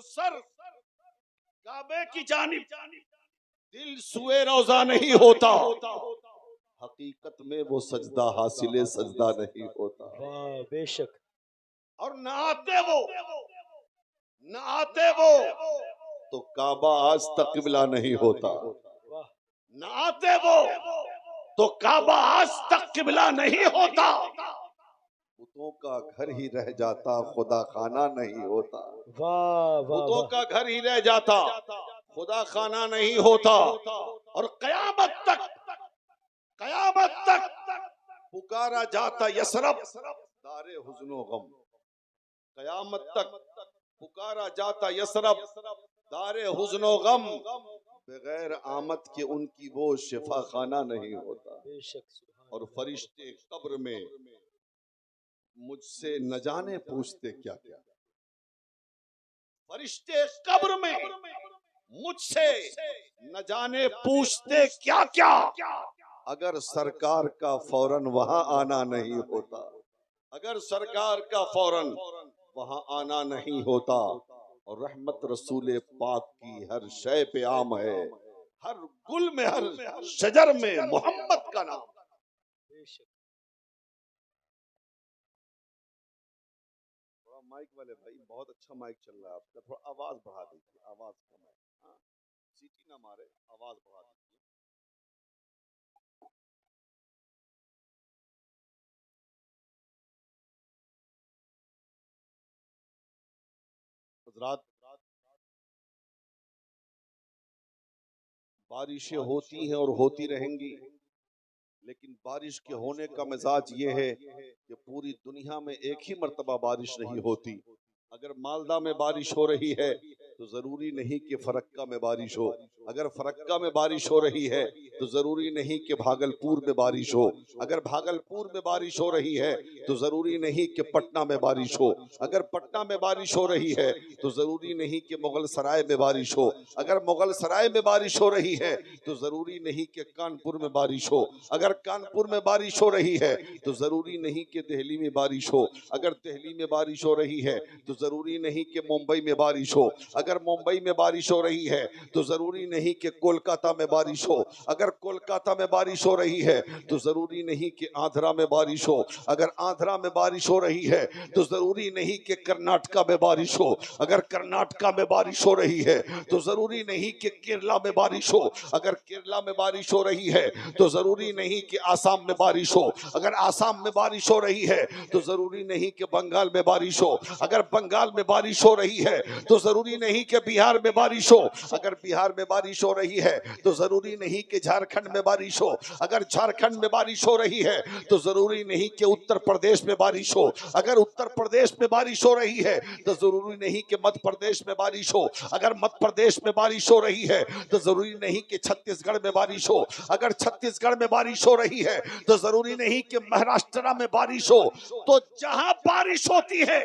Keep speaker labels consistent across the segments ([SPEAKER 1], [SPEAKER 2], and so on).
[SPEAKER 1] سر کعبے کی جانب، دل سوئے روزہ نہیں ہوتا، حقیقت میں وہ سجدہ حاصل سجدہ نہیں ہوتا۔
[SPEAKER 2] واہ بے شک۔
[SPEAKER 1] اور نہ آتے وہ تو کعبہ آج تک قبلہ نہیں ہوتا، نہ آتے وہ تو کعبہ آج تک قبلہ نہیں ہوتا، بتوں کا گھر ہی رہ جاتا خدا خانہ نہیں ہوتا، بتوں کا گھر ہی رہ جاتا خدا خانہ نہیں ہوتا۔ اور قیامت تک پکارا جاتا یثرب دار حزن و غم، قیامت تک پکارا جاتا یثرب دار حزن و غم، بغیر آمد کے ان کی وہ شفا خانہ نہیں ہوتا۔ اور فرشتے قبر میں مجھ سے نہ جانے پوچھتے کیا کیا، فرشتے قبر میں مجھ سے نہ جانے پوچھتے کیا کیا، اگر سرکار کا فوراً وہاں آنا نہیں ہوتا، اگر سرکار کا فوراً وہاں آنا نہیں ہوتا۔ اور رحمت رسول پاک کی ہر شے پہ عام ہے، ہر گل میں ہر شجر میں محمد کا نام۔ مائک والے بھائی بہت اچھا مائک چل رہا ہے آپ کا، تھوڑا آواز بڑھا دیجیے، آواز کم ہے، سیٹی نہ مارے، آواز بڑھا دیجیے۔ حضرات بارشیں ہوتی ہیں اور ہوتی رہیں گی، لیکن بارش کے ہونے کا مزاج یہ ہے کہ پوری دنیا میں ایک ہی مرتبہ بارش نہیں ہوتی۔ اگر مالدہ میں بارش ہو رہی ہے تو ضروری نہیں کہ فرکا میں بارش ہو، اگر فرکا میں بارش ہو رہی ہے تو ضروری نہیں کہ بھاگلپور میں بارش ہو، اگر بھاگلپور میں بارش ہو رہی ہے تو ضروری نہیں کہ پٹنہ میں بارش ہو، اگر پٹنہ میں بارش ہو رہی ہے تو ضروری نہیں کہ مغل سرائے میں بارش ہو، اگر مغل سرائے میں بارش ہو رہی ہے تو ضروری نہیں کہ کانپور میں بارش ہو، اگر کانپور میں بارش ہو رہی ہے تو ضروری نہیں کہ دہلی میں بارش ہو، اگر دہلی میں بارش ہو رہی ہے تو ضروری نہیں کہ ممبئی میں بارش ہو، اگر ممبئی میں بارش ہو رہی ہے تو ضروری نہیں کہ کولکاتہ میں بارش ہو، اگر کولکاتہ میں بارش ہو رہی ہے تو ضروری نہیں کہ آندھرا میں بارش ہو، اگر آندھرا میں بارش ہو رہی ہے تو ضروری نہیں کہ کرناٹکا میں بارش ہو، اگر کرناٹکا میں بارش ہو رہی ہے تو ضروری نہیں کہ کیرلا میں بارش ہو، اگر کیرلا میں بارش ہو رہی ہے تو ضروری نہیں کہ آسام میں بارش ہو، اگر آسام میں بارش ہو رہی ہے تو ضروری نہیں کہ بنگال میں بارش ہو، اگر بنگال میں بارش ہو رہی ہے تو ضروری نہیں کہ بہار میں بارش ہو، اگر بہار میں بارش ہو رہی ہے تو ضروری نہیں کہ جھارکھنڈ میں بارش ہو، اگر جھارکھنڈ میں بارش ہو رہی ہے تو ضروری نہیں کہ اتر پردیش میں بارش ہو، اگر اتر پردیش میں بارش ہو رہی ہے تو ضروری نہیں کہ مدھیہ پردیش میں بارش ہو، اگر مدھیہ پردیش میں بارش ہو رہی ہے تو ضروری نہیں کہ چھتیس گڑھ میں بارش ہو، اگر چھتیس گڑھ میں بارش ہو رہی ہے تو ضروری نہیں کہ مہاراشٹر میں بارش ہو۔ تو جہاں بارش ہوتی ہے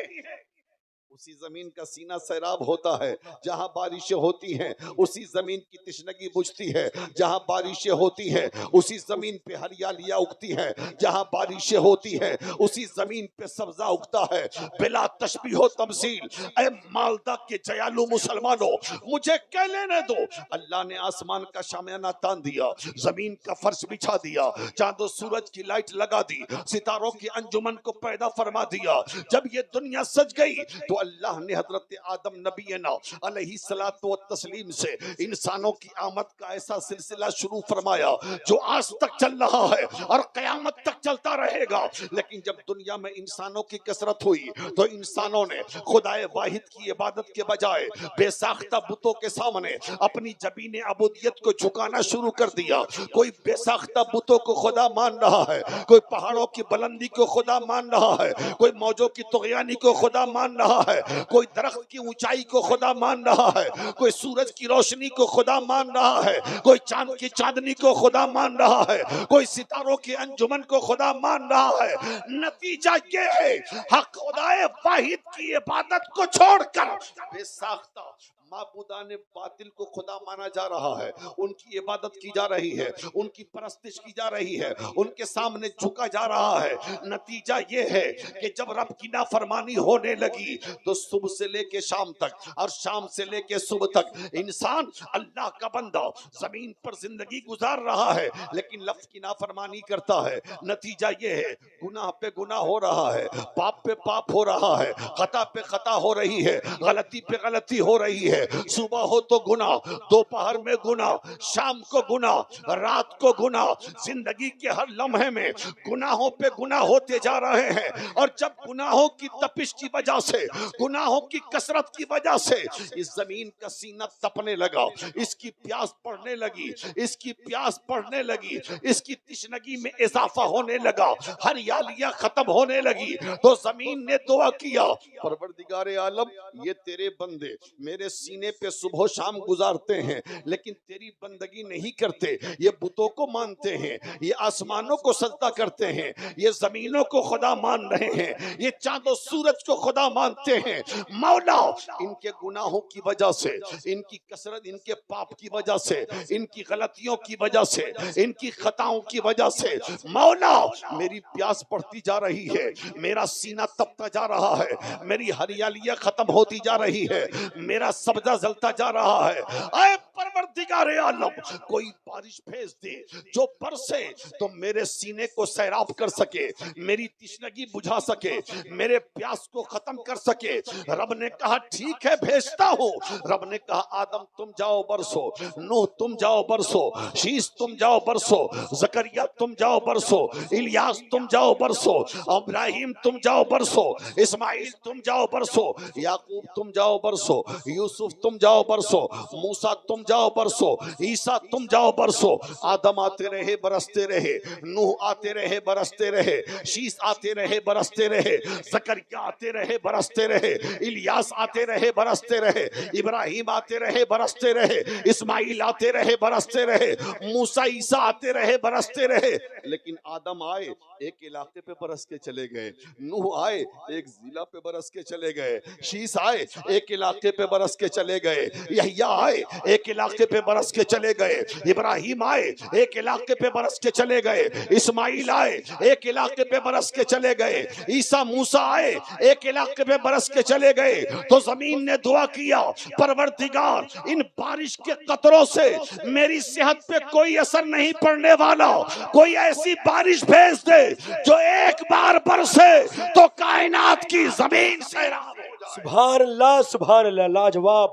[SPEAKER 1] اسی زمین کا سینہ سیراب ہوتا ہے، جہاں بارشیں ہوتی ہیں اسی زمین کی تشنگی بجھتی ہے، جہاں بارشیں ہوتی ہیں اسی زمین پہ ہریالیاں اگتی ہیں، جہاں بارشیں ہوتی ہیں اسی زمین پہ سبزہ اگتا ہے۔ بلا تشبیہ و تمثیل اے مالدہ کے جیالو مسلمانوں، مجھے کہہ لینے دو، اللہ نے آسمان کا شامیانہ تان دیا، زمین کا فرش بچھا دیا، چاند و سورج کی لائٹ لگا دی، ستاروں کی انجمن کو پیدا فرما دیا۔ جب یہ دنیا سج گئی تو اللہ نے حضرت آدم نبینا علیہ الصلوۃ والتسلیم سے انسانوں کی آمد کا ایسا سلسلہ شروع فرمایا جو آج تک چل رہا ہے اور قیامت تک چلتا رہے گا۔ لیکن جب دنیا میں انسانوں کی کثرت ہوئی تو انسانوں نے خدائے واحد کی عبادت کے بجائے بے ساختہ بتوں کے سامنے اپنی جبین عبودیت کو جھکانا شروع کر دیا۔ کوئی بے ساختہ بتوں کو خدا مان رہا ہے، کوئی پہاڑوں کی بلندی کو خدا مان رہا ہے، کوئی موجوں کی طغیانی کو خدا مان رہا ہے، کوئی درخت کی اونچائی کو خدا مان رہا ہے، کوئی سورج کی روشنی کو خدا مان رہا ہے، کوئی چاند کی چاندنی کو خدا مان رہا ہے، کوئی ستاروں کی انجمن کو خدا مان رہا ہے۔ نتیجہ یہ ہے حق خدائے واحد کی عبادت کو چھوڑ کر بے ساختہ معبودان باطل کو خدا مانا جا رہا ہے، ان کی عبادت کی جا رہی ہے، ان کی پرستش کی جا رہی ہے، ان کے سامنے جھکا جا رہا ہے۔ نتیجہ یہ ہے کہ جب رب کی نافرمانی ہونے لگی تو صبح سے لے کے شام تک اور شام سے لے کے صبح تک انسان اللہ کا بندہ زمین پر زندگی گزار رہا ہے، لیکن لفظ کی نافرمانی کرتا ہے۔ نتیجہ یہ ہے گناہ پہ گناہ ہو رہا ہے، پاپ پہ پاپ ہو رہا ہے، خطا پہ خطا ہو رہی ہے، غلطی پہ غلطی ہو رہی ہے۔ صبح ہو تو گناہ، دوپہر میں گناہ، شام کو گناہ، رات کو گناہ، زندگی کے ہر لمحے میں گناہوں پہ گناہ ہوتے جا رہے ہیں۔ اور جب گناہوں کی تپش کی وجہ سے، گناہوں کی کثرت کی وجہ سے اس زمین کا سینہ تپنے لگا، اس کی پیاس پڑنے لگی، اس کی پیاس پڑنے لگی، اس کی تشنگی میں اضافہ ہونے لگا، ہریالیاں ختم ہونے لگی، تو زمین نے دعا کیا پروردگار عالم یہ تیرے بندے میرے سینے پہ صبح و شام گزارتے ہیں لیکن تیری بندگی نہیں کرتے، یہ بتوں کو مانتے ہیں، یہ آسمانوں کو سجدہ کرتے ہیں، یہ زمینوں کو خدا مان رہے ہیں، یہ چاند و سورج کو خدا مانتے ہیں۔ مولا ان کے گناہوں کی وجہ سے، ان کی کثرت، ان کے پاپ کی وجہ سے، ان کی غلطیوں کی وجہ سے، ان کی خطاؤں کی وجہ سے مولا میری پیاس پڑتی جا رہی ہے، میرا سینہ تپتا جا رہا ہے، میری ہریالیاں ختم ہوتی جا رہی ہے، میرا سبزہ جلتا جا رہا ہے۔ اے پروردگار عالم کوئی بارش بھیج دے جو برسے تو میرے سینے کو سیراب کر سکے، میری تشنگی بجھا سکے، میرے پیاس کو ختم کر سکے۔ رب نے کہا ٹھیک ہے بھیجتا ہوں۔ رب نے کہا آدم تم جاؤ برسو، نوح تم جاؤ برسو، شیس تم جاؤ برسو، زکریا تم جاؤ برسو، الیاس تم جاؤ برسو، ابراہیم تم جاؤ برسو، اسماعیل تم جاؤ برسو، یعقوب تم جاؤ برسو، یوسف تم جاؤ برسو، موسیٰ تم جاؤ برسو، عیسیٰ تم جاؤ برسو۔ آدم آتے رہے برستے رہے، نوح آتے رہے برستے رہے، شیس آتے رہے برستے رہے، زکریا آتے رہے برستے رہے، الیاس آتے رہے برستے رہے، ابراہیم آتے رہے برستے رہے، اسماعیل آتے رہے برستے رہے، موسیٰ عیسیٰ آتے رہے برستے رہے۔ لیکن آدم آئے ایک علاقے پہ برس کے چلے گئے، نوح آئے ایک ضلع پہ برس کے چلے گئے، شیس آئے ایک علاقے پہ برس کے چلے گئے، یحییٰ آئے ایک علاقے پہ برس کے چلے گئے، ابراہیم آئے ایک علاقے پہ برس کے چلے گئے، اسماعیل آئے ایک علاقے پہ برس کے چلے گئے، عیسیٰ موسیٰ آئے ایک علاقے پہ برس کے چلے گئے۔ تو زمین نے دعا کیا پروردگار ان بارش کے قطروں سے میری صحت پہ کوئی اثر نہیں پڑنے والا، کوئی ایسی بارش بھیج دے جو ایک بار برسے تو کائنات کی زمین سیراب ہو جائے۔
[SPEAKER 2] سبحان اللہ سبحان اللہ، لاجواب،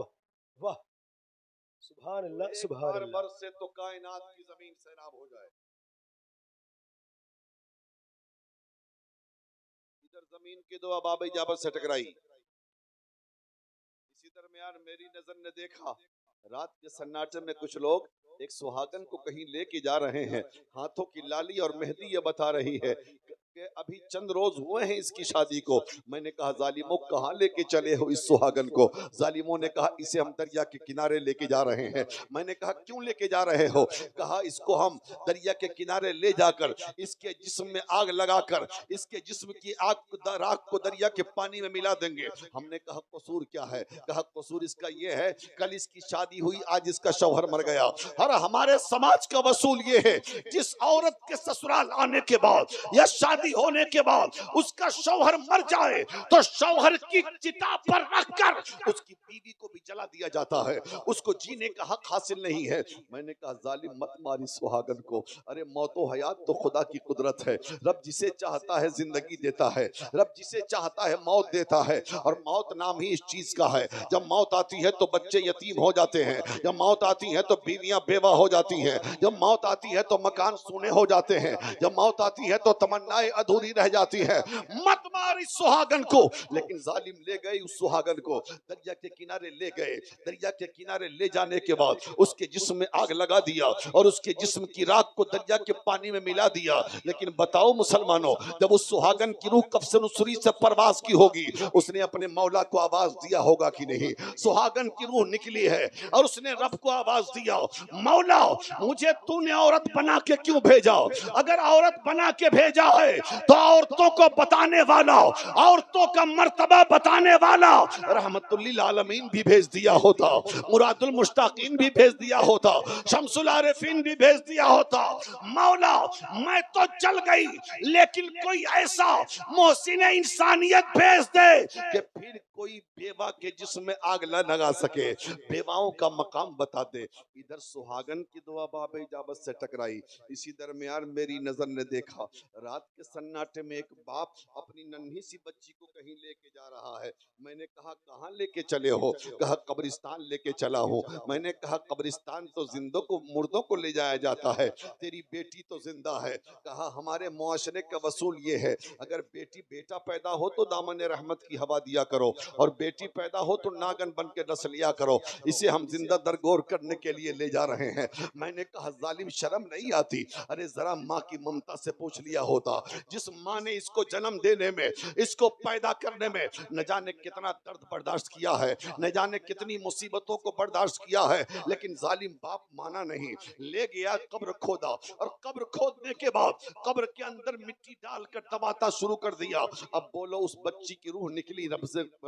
[SPEAKER 2] واہ سبحان اللہ سبحان اللہ۔
[SPEAKER 1] برسے تو کائنات کی زمین سیراب ہو جائے۔ ادھر زمین کی دعا باب اجابت سے ٹکرائی، اسی درمیان میری نظر نے دیکھا رات کے سناٹے میں کچھ لوگ ایک سہاگن کو کہیں لے کے جا رہے ہیں، ہاتھوں کی لالی اور مہندی یہ بتا رہی ہے کہ ابھی چند روز ہوئے ہیں اس کی شادی کو۔ میں نے کہا ظالموں کہاں لے کے چلے ہو اس سہاگن کو؟ ظالموں نے کہا اسے ہم دریا کے کنارے لے کے جا رہے ہیں۔ میں نے کہا کیوں لے کے جا رہے ہو؟ کہا اس کو ہم دریا کے کنارے لے جا کر اس کے جسم میں آگ لگا کر اس کے جسم کی راکھ کو دریا کے پانی میں ملا دیں گے۔ ہم نے کہا قصور کیا ہے؟ کہا قصور اس کا یہ ہے کل اس کی شادی ہوئی، آج اس کا شوہر مر گیا۔ اور ہمارے سماج کا اصول یہ ہے جس عورت کے سسرال آنے کے بعد یا شادی ہونے کے بعد اس کا شوہر مر جائے تو شوہر کی چتا پر رکھ کر اس کی بیوی کو بھی جلا دیا جاتا ہے، اس کو جینے کا حق حاصل نہیں ہے۔ میں نے کہا ظالم مت ماری سہاگن کو، ارے موت و حیات تو خدا کی قدرت ہے، رب جسے چاہتا ہے زندگی دیتا ہے، رب جسے چاہتا ہے موت دیتا ہے، اور موت نام ہی اس چیز کا ہے۔ جب موت آتی ہے تو بچے یتیم ہو جاتے ہیں، جب موت آتی ہے تو بیویاں بیوہ ہو جاتی ہیں، جب موت آتی ہے تو مکان سونے ہو جاتے ہیں، جب موت آتی ہے تو تمنائیں ادھوری رہ جاتی ہے۔ مت مار اس سہاگن کو، لیکن ظالم لے گئے اس سہاگن کو دریا کے کنارے لے گئے۔ دریا کے کنارے لے جانے کے بعد اس کے جسم میں آگ لگا دیا اور اس کے جسم کی راکھ کو دریا کے پانی میں ملا دیا۔ لیکن بتاؤ مسلمانوں، جب اس سہاگن کی روح کفس نسری سے پرواز کی ہوگی اس نے اپنے مولا کو آواز دیا ہوگا کہ نہیں؟ سہاگن کی روح نکلی ہے اور اس نے رب کو آواز دیا، مولا مجھے تو نے عورت بنا کے کیوں بھیجا؟ اگر عورت بنا کے بھیجا ہے تو عورتوں کو بتانے والا، عورتوں کا مرتبہ بتانے والا رحمت للعالمین بھی بھیج دیا ہوتا، مراد المشتاقین بھی بھیج دیا ہوتا، شمس العارفین بھی بھیج دیا ہوتا۔ مولا میں تو چل گئی لیکن کوئی ایسا محسن انسانیت بھیج دے کہ پھر کوئی بیوہ کے جسم میں آگ نہ لگا سکے، بیواؤں کا مقام بتا دے۔ ادھر سہاگن کی دعا باب اجابت سے ٹکرائی، اسی درمیان میری نظر نے دیکھا رات کے سناٹے میں ایک باپ اپنی ننھی سی بچی کو کہیں لے کے جا رہا ہے۔ میں نے کہا کہاں لے کے چلے ہو؟ کہا قبرستان لے کے چلا ہوں۔ میں نے کہا قبرستان تو زندوں کو مردوں کو لے جایا جاتا ہے، تیری بیٹی تو زندہ ہے۔ کہا ہمارے معاشرے کا وصول یہ ہے، اگر بیٹا پیدا ہو تو دامن رحمت کی ہوا دیا کرو، اور بیٹی پیدا ہو تو ناگن بن کے نسل لیا کرو۔ اسے ہم زندہ درگور کرنے کے لیے لے جا رہے ہیں۔ میں نے کہا ظالم شرم نہیں آتی؟ ارے ذرا ماں کی ممتا سے پوچھ لیا ہوتا، جس ماں نے اس کو جنم دینے میں، اس کو پیدا کرنے میں نہ جانے کتنا درد برداشت کیا ہے، نہ جانے کتنی مصیبتوں کو برداشت کیا ہے، لیکن ظالم باپ مانا نہیں، لے گیا قبر کھودا، اور قبر کھودنے کے بعد قبر کے اندر مٹی ڈال کر دباتا شروع کر دیا۔ اب بولو اس بچی کی روح نکلی رب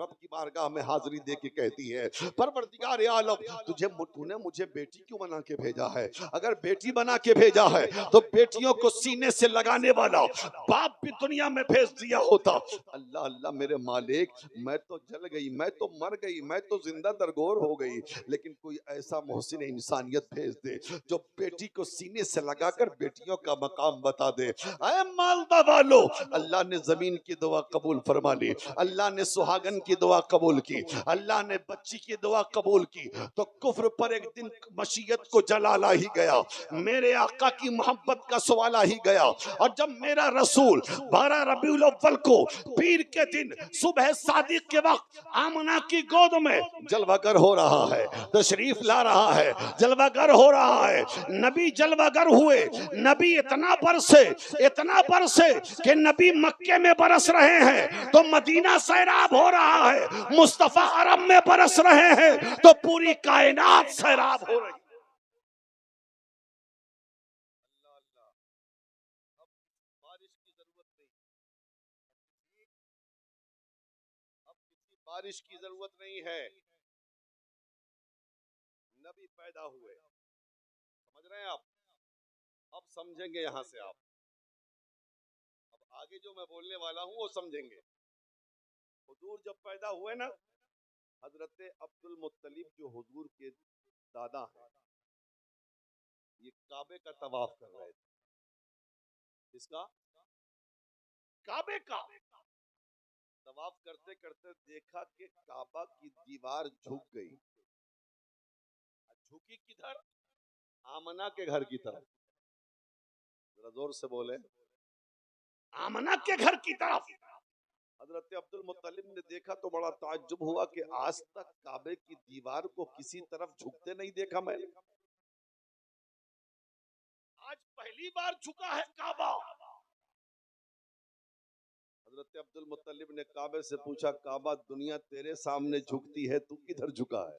[SPEAKER 1] کی بارگاہ میں حاضری دے کے کہتی ہے پروردگار عالم تو نے مجھے بیٹی کیوں بنا کے بھیجا ہے؟ اگر بیٹی بنا کے بھیجا ہے تو بیٹیوں کو سینے سے لگانے والا باپ بھی دنیا میں بھیج دیا ہوتا۔ اللہ اللہ میرے مالک، میں تو جل گئی، میں تو مر گئی، میں تو زندہ درگور ہو گئی، لیکن کوئی ایسا محسن انسانیت بھیج دے جو بیٹی کو سینے سے لگا کر بیٹیوں کا مقام بتا دے۔ اے مالدہ والو، اللہ نے زمین کی دعا قبول فرما لی، اللہ نے سہاگن کی دعا قبول کی، اللہ نے بچی کی دعا قبول کی، تو کفر پر ایک دن مشیت کو جلالا ہی گیا، میرے آقا کی محبت کا سوالا ہی گیا۔ اور جب میرا رسول 12 ربیع الاول کو پیر کے دن صبح صادق کے وقت آمنہ کی گود میں جلوہ گر ہو رہا ہے، تشریف لا رہا ہے، جلوہ گر ہو رہا ہے، نبی جلوہ گر ہوئے، نبی اتنا برسے کہ نبی مکے میں برس رہے ہیں تو مدینہ سیراب ہو رہا ہے، مصطفیٰ حرم میں برس رہے ہیں تو پوری کائنات سیراب ہو رہی ہے۔ اب بارش کی ضرورت نہیں، اب کسی بارش کی ضرورت نہیں ہے، نبی پیدا ہوئے، سمجھ رہے ہیں آپ؟ اب سمجھیں گے یہاں سے آپ، اب آگے جو میں بولنے والا ہوں وہ سمجھیں گے۔ حضور جب پیدا ہوئے نا، حضرت عبد المطلب جو حضور کے دادا ہیں، یہ کعبے کا طواف کر رہے تھے۔ اس کا کعبے کا طواف کرتے کرتے دیکھا کہ کعبہ کی دیوار جھک گئی، جھکی کدھر؟ آمنہ کے گھر کی طرف، ذرا زور سے بولے، آمنہ کے گھر کی طرف۔ حضرت عبد المطلب نے دیکھا تو بڑا تعجب ہوا کہ آج تک کعبے کی دیوار کو کسی طرف جھکتے نہیں دیکھا میں نے، آج پہلی بار جھکا ہے کعبہ۔ حضرت عبد المطلب نے کعبے سے پوچھا کعبہ دنیا تیرے سامنے جھکتی ہے، تو کدھر جھکا ہے؟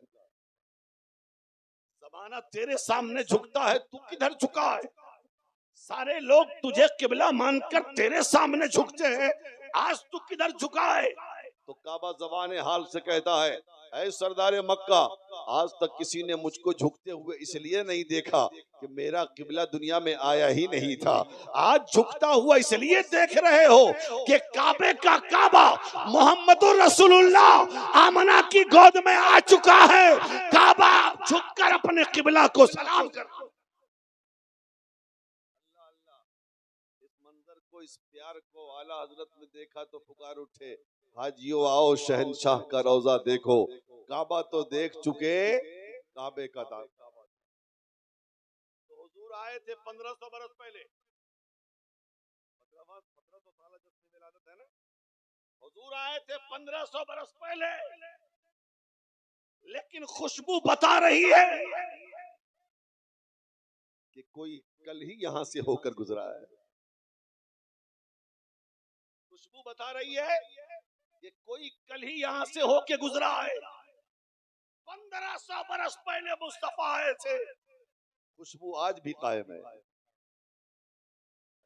[SPEAKER 1] زمانہ تیرے سامنے جھکتا ہے، تو کدھر جھکا ہے؟ سارے لوگ تجھے قبلہ مان کر تیرے سامنے جھکتے ہیں، آج تو کدھر جھکا ہے؟ تو کعبہ زبان حال سے کہتا ہے اے سردار مکہ، آج تک کسی نے مجھ کو جھکتے ہوئے اس لیے نہیں دیکھا کہ میرا قبلہ دنیا میں آیا ہی نہیں تھا، آج جھکتا ہوا اس لیے دیکھ رہے ہو کہ کعبے کا کعبہ محمد رسول اللہ آمنہ کی گود میں آ چکا ہے، کعبہ جھک کر اپنے قبلہ کو سلام کر۔ اس منظر کو، اس پیار کو اعلیٰ حضرت نے دیکھا تو پکار اٹھے حاجیو آؤ شہنشاہ کا روضہ دیکھو، کعبہ تو دیکھ چکے کعبے کا داغ۔ تو حضور آئے تھے 1500 برس پہلے، 1500 سالہ جب سے ولادت ہے نا، حضور آئے تھے 1500 برس پہلے، لیکن خوشبو بتا رہی ہے کہ کوئی کل ہی یہاں سے ہو کر گزرا ہے، خوشبو بتا رہی ہے کہ کوئی کل ہی یہاں سے ہو کے گزرا ہے۔ 1500 برس پہلے مصطفیٰ آئے تھے، خوشبو آج بھی قائم ہے۔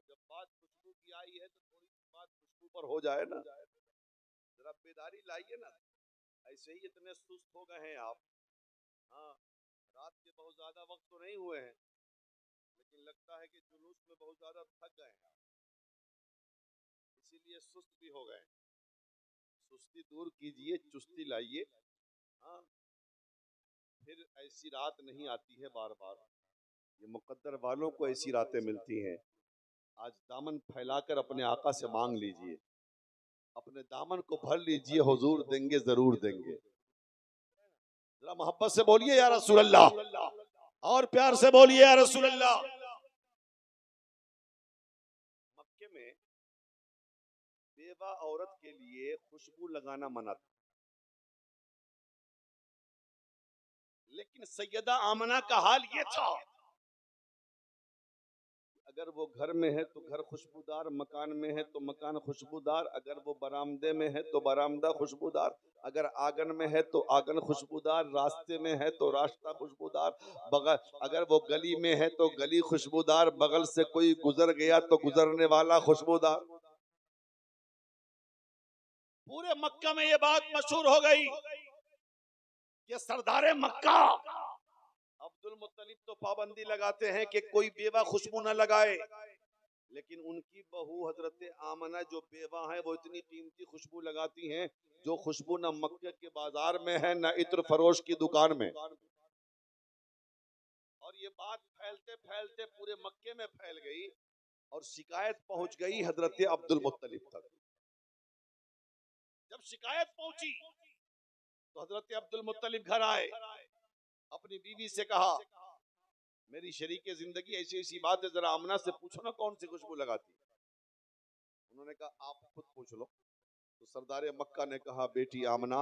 [SPEAKER 1] جب بات خوشبو کی آئی ہے تو تھوڑی بات خوشبو پر ہو جائے نا، ذرا بیداری لائیے نا، ایسے ہی اتنے سست ہو گئے ہیں آپ۔ ہاں، رات کے بہت زیادہ وقت تو نہیں ہوئے ہیں، لیکن لگتا ہے کہ جلوس میں بہت زیادہ تھک گئے ہیں، اسی لیے سست بھی ہو گئے۔ سستی دور کیجئے، چستی لائیے. ہاں پھر ایسی رات نہیں آتی ہے بار بار. یہ مقدر والوں کو ایسی راتیں ملتی ہیں. آج دامن پھیلا کر اپنے آقا سے مانگ لیجئے، اپنے دامن کو بھر لیجئے، حضور دیں گے، ضرور دیں گے. ذرا محبت سے بولیے یا رسول اللہ، اور پیار سے بولیے یا رسول اللہ. مکے میں بیوہ عورت کے لیے خوشبو لگانا منع تھا، لیکن سیدہ آمنہ کا حال یہ تھا اگر وہ گھر میں ہے تو گھر خوشبودار، مکان میں ہے تو مکان خوشبودار، اگر وہ برآمدے میں ہے تو برآمدہ خوشبودار، اگر آنگن میں ہے تو آنگن خوشبودار، راستے میں ہے تو راستہ خوشبودار، اگر وہ گلی میں ہے تو گلی خوشبودار، بغل سے کوئی گزر گیا تو گزرنے والا خوشبودار. پورے مکہ میں یہ بات مشہور ہو گئی کہ سردار مکہ عبد المطلب تو پابندی لگاتے ہیں کہ کوئی بیوہ خوشبو نہ لگائے، لیکن ان کی بہو حضرت آمنہ جو بیوہ ہیں وہ اتنی قیمتی خوشبو لگاتی ہیں جو خوشبو نہ مکہ کے بازار میں ہے نہ عطر فروش کی دکان میں. اور یہ بات پھیلتے پھیلتے پورے مکے میں پھیل گئی اور شکایت پہنچ گئی حضرت عبد المطلب تک. جب شکایت پہنچی تو حضرت عبد المطلب گھر آئے، اپنی بیوی سے کہا میری شریک زندگی ایسی ایسی بات ہے، ذرا آمنہ سے پوچھو نا کون سی خوشبو لگاتی. انہوں نے کہا آپ خود پوچھ لو. تو سردار مکہ نے کہا بیٹی آمنہ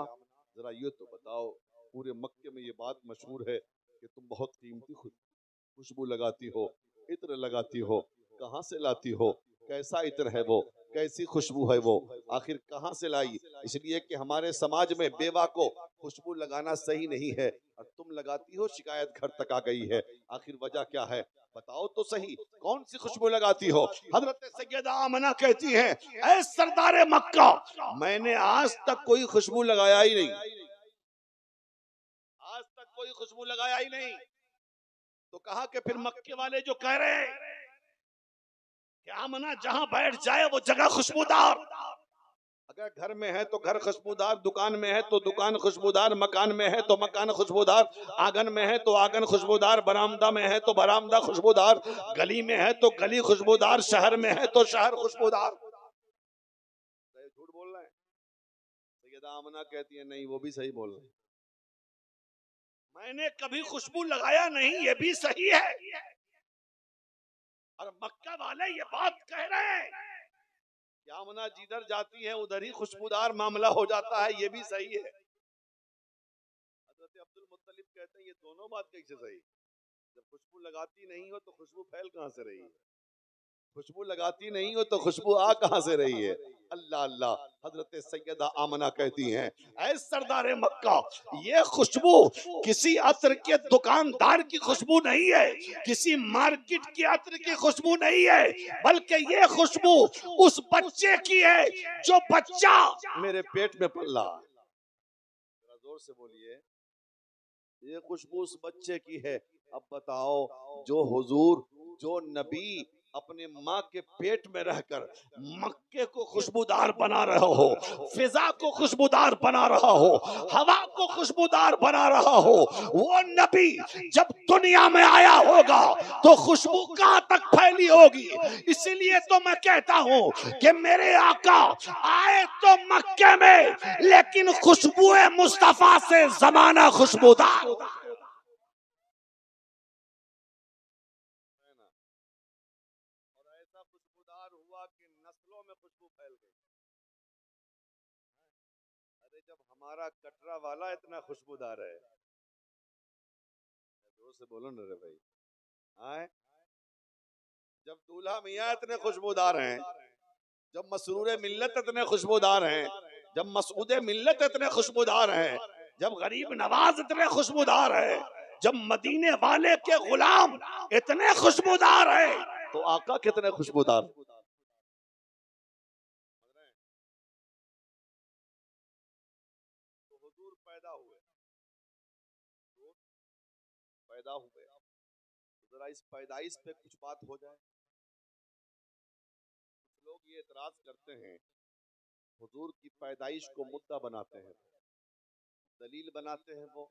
[SPEAKER 1] ذرا یہ تو بتاؤ، پورے مکے میں یہ بات مشہور ہے کہ تم بہت قیمتی خوشبو لگاتی ہو، عطر لگاتی ہو، کہاں سے لاتی ہو، کیسا عطر ہے وہ، کیسی خوشبو ہے وہ، آخر کہاں سے لائی؟ اس لیے کہ ہمارے سماج میں بیوہ کو خوشبو لگانا صحیح نہیں ہے اور تم لگاتی ہو، شکایت گھر تک آ گئی ہے، آخر وجہ کیا ہے بتاؤ تو صحیح، کون سی خوشبو لگاتی ہو؟ حضرت سیدہ آمنہ کہتی ہیں اے سردار مکہ میں نے آج تک کوئی خوشبو لگایا ہی نہیں، آج تک کوئی خوشبو لگایا ہی نہیں. تو کہا کہ پھر مکے والے جو کہہ رہے ہیں کہ آمنہ جہاں بیٹھ جائے وہ جگہ خوشبودار، اگر گھر میں ہے تو گھر خوشبودار، دکان میں ہے تو دکان خوشبودار، مکان میں ہے تو مکان خوشبودار، آنگن میں ہے تو آنگن خوشبودار، برآمدہ میں ہے تو برآمدہ خوشبودار، گلی میں ہے تو گلی خوشبودار، شہر میں ہے تو شہر خوشبودار. جھوٹ بول رہے ہیں؟ سیدہ آمنہ کہتی ہے نہیں وہ بھی صحیح بول رہے ہیں، میں نے کبھی خوشبو لگایا نہیں، یہ بھی صحیح ہے. اور مکہ والے یہ بات کہہ رہے ہیں کہ آمنہ جدھر جاتی ہے ادھر ہی خوشبودار معاملہ ہو جاتا ہے، یہ بھی صحیح ہے. حضرت عبد المطلب کہتے ہیں یہ دونوں بات کیسے صحیح؟ جب خوشبو لگاتی نہیں ہو تو خوشبو پھیل کہاں سے رہی ہے؟ خوشبو لگاتی نہیں ہو تو خوشبو آ کہاں سے رہی ہے؟ اللہ اللہ. حضرت سیدہ آمنہ کہتی ہیں اے سردار مکہ یہ خوشبو کسی عطر کے دکاندار کی خوشبو نہیں ہے، کسی مارکیٹ کی عطر کی خوشبو نہیں ہے، بلکہ یہ خوشبو اس بچے کی ہے جو بچہ میرے پیٹ میں پل رہا ہے. زور سے بولیے. یہ خوشبو اس بچے کی ہے. اب بتاؤ جو حضور جو نبی اپنے ماں کے پیٹ میں رہ کر مکے کو خوشبودار بنا رہا ہو، فضا کو خوشبودار بنا رہا ہو، ہوا کو خوشبودار بنا رہا ہو، وہ نبی جب دنیا میں آیا ہوگا تو خوشبو کہاں تک پھیلی ہوگی؟ اسی لیے تو میں کہتا ہوں کہ میرے آقا آئے تو مکے میں لیکن خوشبو مصطفیٰ سے زمانہ خوشبودار. اور ایسا خوشبودار ہوا کہ نسلوں میں خوشبو پھیل گئی. ارے جب ہمارا کٹرا والا اتنا خوشبودار ہے، زور سے بولو نا رے بھائی. آئے جب دولہا میاں اتنے خوشبودار ہیں، جب مسرور ملت اتنے خوشبودار ہیں، جب مسعود ملت اتنے خوشبودار ہیں، جب غریب نواز اتنے خوشبودار ہیں، جب مدینے والے کے غلام اتنے خوشبودار ہیں تو آقا کتنے خوشبودار. تو حضور پیدا ہوئے، پیدا ہوئے. ذرا اس پیدائش پہ کچھ بات ہو جائے. لوگ یہ اعتراض کرتے ہیں حضور کی پیدائش کو مدعا بناتے ہیں، دلیل بناتے ہیں وہ،